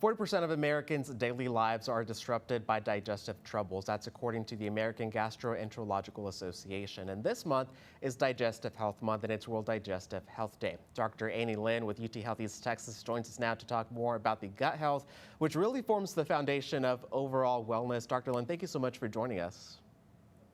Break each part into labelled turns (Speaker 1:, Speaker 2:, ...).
Speaker 1: 40% of Americans' daily lives are disrupted by digestive troubles. That's according to the American Gastroenterological Association. And this month is Digestive Health Month, and it's World Digestive Health Day. Dr. Annie Lin with UT Health East Texas joins us now to talk more about the gut health, which really forms the foundation of overall wellness. Dr. Lin, thank you so much for joining us.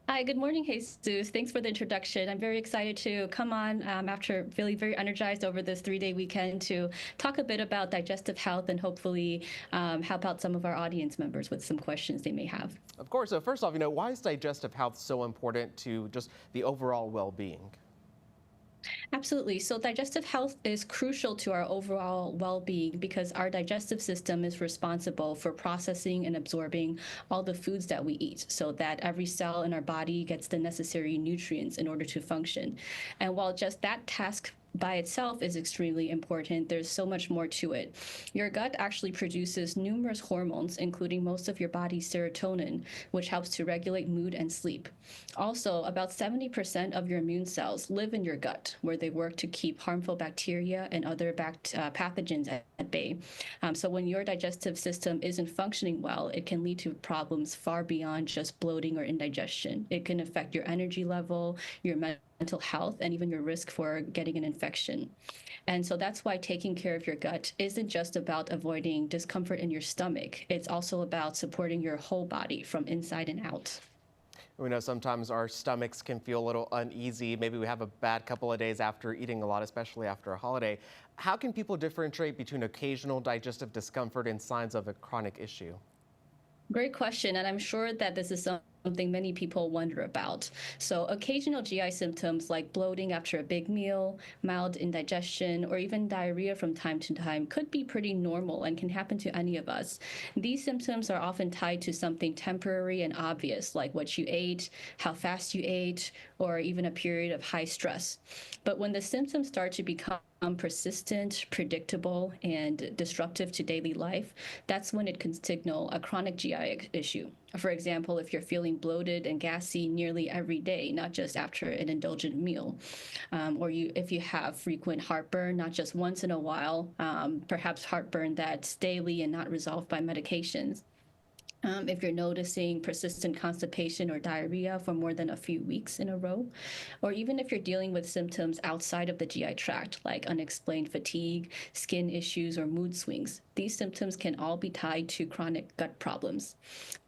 Speaker 2: Hi, good morning, Jesus. Thanks for the introduction. I'm very excited to come on after feeling very energized over this 3-day weekend to talk a bit about digestive health and hopefully help out some of our audience members with some questions they may have.
Speaker 1: Of course. So first off, why is digestive health so important to just the overall well-being?
Speaker 2: Absolutely. So digestive health is crucial to our overall well-being because our digestive system is responsible for processing and absorbing all the foods that we eat so that every cell in our body gets the necessary nutrients in order to function. And while just that task by itself is extremely important, there's so much more to it. Your gut actually produces numerous hormones, including most of your body's serotonin, which helps to regulate mood and sleep. Also, about 70% of your immune cells live in your gut, where they work to keep harmful bacteria and other pathogens at bay. So when your digestive system isn't functioning well, it can lead to problems far beyond just bloating or indigestion. It can affect your energy level, your mental health, and even your risk for getting an infection. And so that's why taking care of your gut isn't just about avoiding discomfort in your stomach. It's also about supporting your whole body from inside and out.
Speaker 1: We know sometimes our stomachs can feel a little uneasy. Maybe we have a bad couple of days after eating a lot, especially after a holiday. How can people differentiate between occasional digestive discomfort and signs of a chronic issue?
Speaker 2: Great question, and I'm sure that this is something many people wonder about. So occasional GI symptoms like bloating after a big meal, mild indigestion, or even diarrhea from time to time could be pretty normal and can happen to any of us. These symptoms are often tied to something temporary and obvious, like what you ate, how fast you ate, or even a period of high stress. But when the symptoms start to become persistent, predictable, and disruptive to daily life, that's when it can signal a chronic GI issue. For example, if you're feeling bloated and gassy nearly every day, not just after an indulgent meal, if you have frequent heartburn, not just once in a while, perhaps heartburn that's daily and not resolved by medications. If you're noticing persistent constipation or diarrhea for more than a few weeks in a row, or even if you're dealing with symptoms outside of the GI tract, like unexplained fatigue, skin issues, or mood swings, these symptoms can all be tied to chronic gut problems.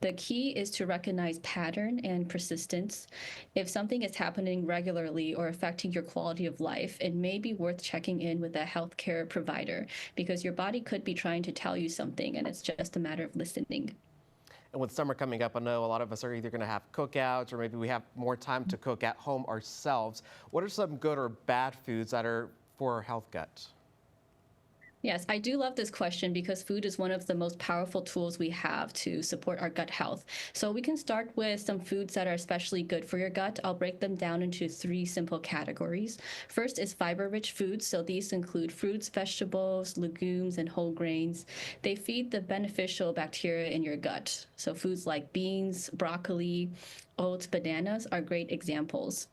Speaker 2: The key is to recognize pattern and persistence. If something is happening regularly or affecting your quality of life, it may be worth checking in with a healthcare provider because your body could be trying to tell you something, and it's just a matter of listening.
Speaker 1: And with summer coming up, I know a lot of us are either going to have cookouts or maybe we have more time to cook at home ourselves. What are some good or bad foods that are for our health gut?
Speaker 2: Yes, I do love this question because food is one of the most powerful tools we have to support our gut health. So we can start with some foods that are especially good for your gut. I'll break them down into 3 simple categories. First is fiber-rich foods. So these include fruits, vegetables, legumes, and whole grains. They feed the beneficial bacteria in your gut. So foods like beans, broccoli, oats, bananas are great examples.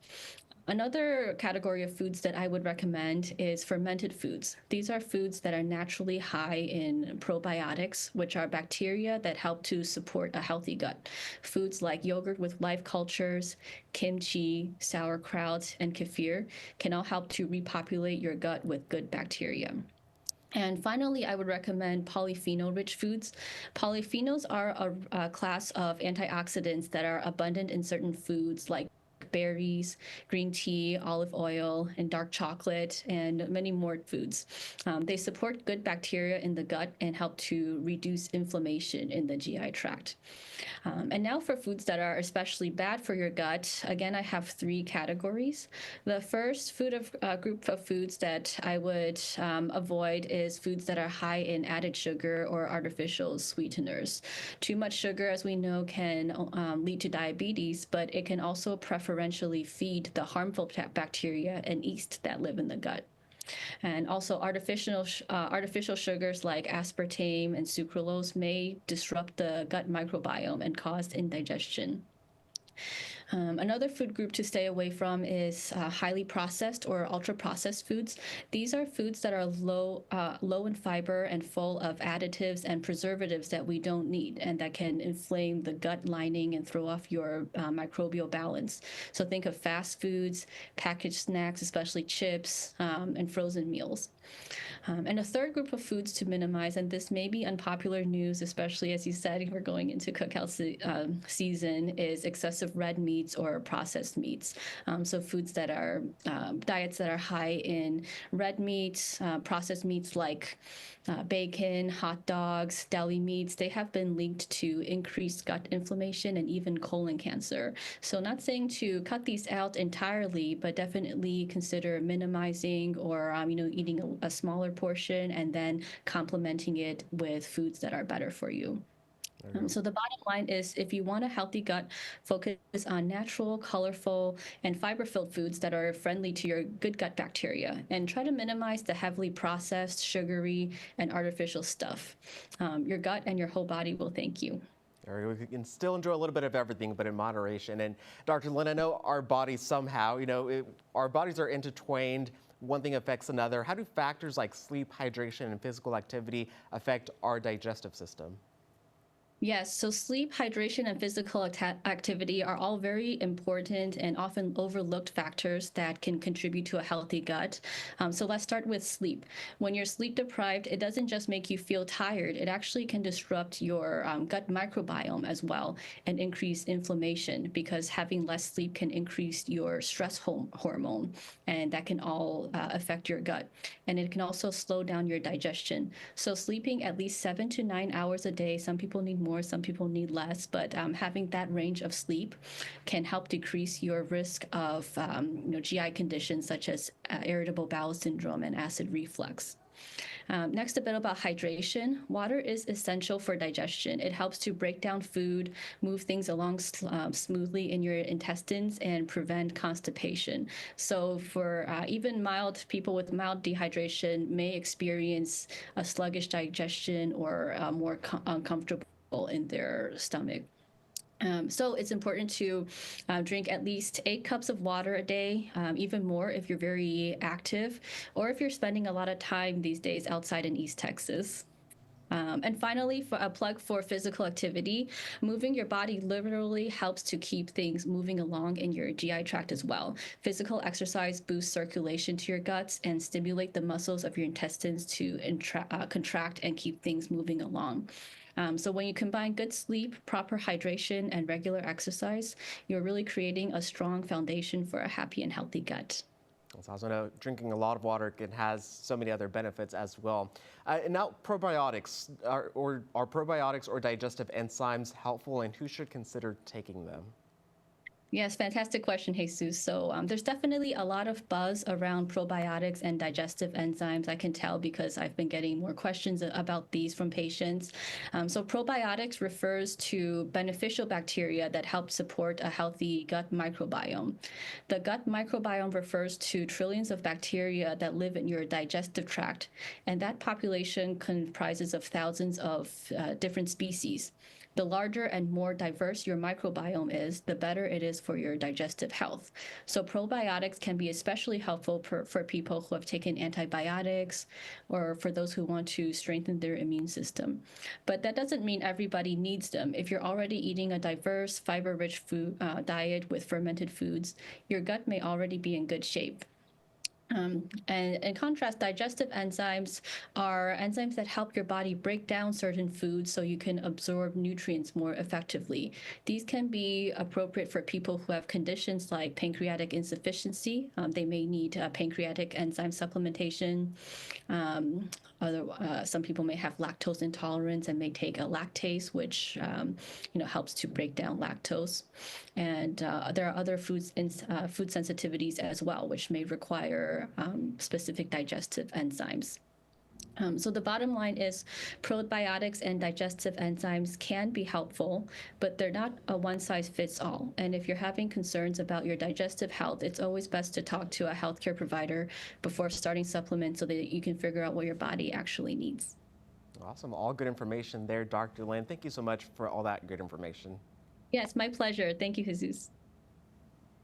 Speaker 2: Another category of foods that I would recommend is fermented foods. These are foods that are naturally high in probiotics, which are bacteria that help to support a healthy gut. Foods like yogurt with live cultures, kimchi, sauerkraut, and kefir can all help to repopulate your gut with good bacteria. And finally, I would recommend polyphenol-rich foods. Polyphenols are a class of antioxidants that are abundant in certain foods like berries, green tea, olive oil, and dark chocolate, and many more foods. They support good bacteria in the gut and help to reduce inflammation in the GI tract. And now for foods that are especially bad for your gut, again, I have 3 categories. The first group of foods that I would avoid is foods that are high in added sugar or artificial sweeteners. Too much sugar, as we know, can lead to diabetes, but it can also preferentially feed the harmful bacteria and yeast that live in the gut. And also artificial sugars like aspartame and sucralose may disrupt the gut microbiome and cause indigestion. Another food group to stay away from is highly processed or ultra processed foods. These are foods that are low in fiber and full of additives and preservatives that we don't need and that can inflame the gut lining and throw off your microbial balance. So think of fast foods, packaged snacks, especially chips, and frozen meals. And a third group of foods to minimize, and this may be unpopular news, especially as you said, we're going into cookout season, is excessive red meats or processed meats. So foods that are, diets that are high in red meats, processed meats like bacon, hot dogs, deli meats, they have been linked to increased gut inflammation and even colon cancer. So not saying to cut these out entirely, but definitely consider minimizing or eating a smaller portion and then complementing it with foods that are better for you. So the bottom line is if you want a healthy gut, focus on natural, colorful, and fiber-filled foods that are friendly to your good gut bacteria, and try to minimize the heavily processed, sugary, and artificial stuff. Your gut and your whole body will thank you.
Speaker 1: We can still enjoy a little bit of everything, but in moderation. And Dr. Lin, I know our bodies somehow, our bodies are intertwined. One thing affects another. How do factors like sleep, hydration, and physical activity affect our digestive system?
Speaker 2: Yes, so sleep, hydration, and physical activity are all very important and often overlooked factors that can contribute to a healthy gut. So let's start with sleep. When you're sleep deprived, it doesn't just make you feel tired, it actually can disrupt your gut microbiome as well and increase inflammation because having less sleep can increase your stress hormone, and that can all affect your gut. And it can also slow down your digestion. So sleeping at least 7 to 9 hours a day, some people need more, some people need less, but having that range of sleep can help decrease your risk of GI conditions such as irritable bowel syndrome and acid reflux. Next, a bit about hydration. Water is essential for digestion. It helps to break down food, move things along smoothly in your intestines, and prevent constipation. So for even mild people with mild dehydration may experience a sluggish digestion or more uncomfortable in their stomach. So it's important to drink at least 8 cups of water a day, even more if you're very active, or if you're spending a lot of time these days outside in East Texas. And finally, for a plug for physical activity, moving your body literally helps to keep things moving along in your GI tract as well. Physical exercise boosts circulation to your guts and stimulate the muscles of your intestines to contract and keep things moving along. So when you combine good sleep, proper hydration, and regular exercise, you're really creating a strong foundation for a happy and healthy gut.
Speaker 1: So I also know drinking a lot of water has so many other benefits as well. And now probiotics, are probiotics or digestive enzymes helpful, and who should consider taking them?
Speaker 2: Yes, fantastic question, Jesus. So there's definitely a lot of buzz around probiotics and digestive enzymes. I can tell because I've been getting more questions about these from patients. So probiotics refers to beneficial bacteria that help support a healthy gut microbiome. The gut microbiome refers to trillions of bacteria that live in your digestive tract, and that population comprises of thousands of different species. The larger and more diverse your microbiome is, the better it is for your digestive health. So probiotics can be especially helpful for people who have taken antibiotics or for those who want to strengthen their immune system. But that doesn't mean everybody needs them. If you're already eating a diverse, fiber-rich food diet with fermented foods, your gut may already be in good shape. And in contrast, digestive enzymes are enzymes that help your body break down certain foods so you can absorb nutrients more effectively. These can be appropriate for people who have conditions like pancreatic insufficiency. They may need pancreatic enzyme supplementation. Some people may have lactose intolerance and may take a lactase, which helps to break down lactose. And there are other food sensitivities as well, which may require specific digestive enzymes. So the bottom line is probiotics and digestive enzymes can be helpful, but they're not a one-size-fits-all. And if you're having concerns about your digestive health, it's always best to talk to a healthcare provider before starting supplements so that you can figure out what your body actually needs.
Speaker 1: Awesome. All good information there, Dr. Lin. Thank you so much for all that good information.
Speaker 2: Yes, my pleasure. Thank you, Jesus.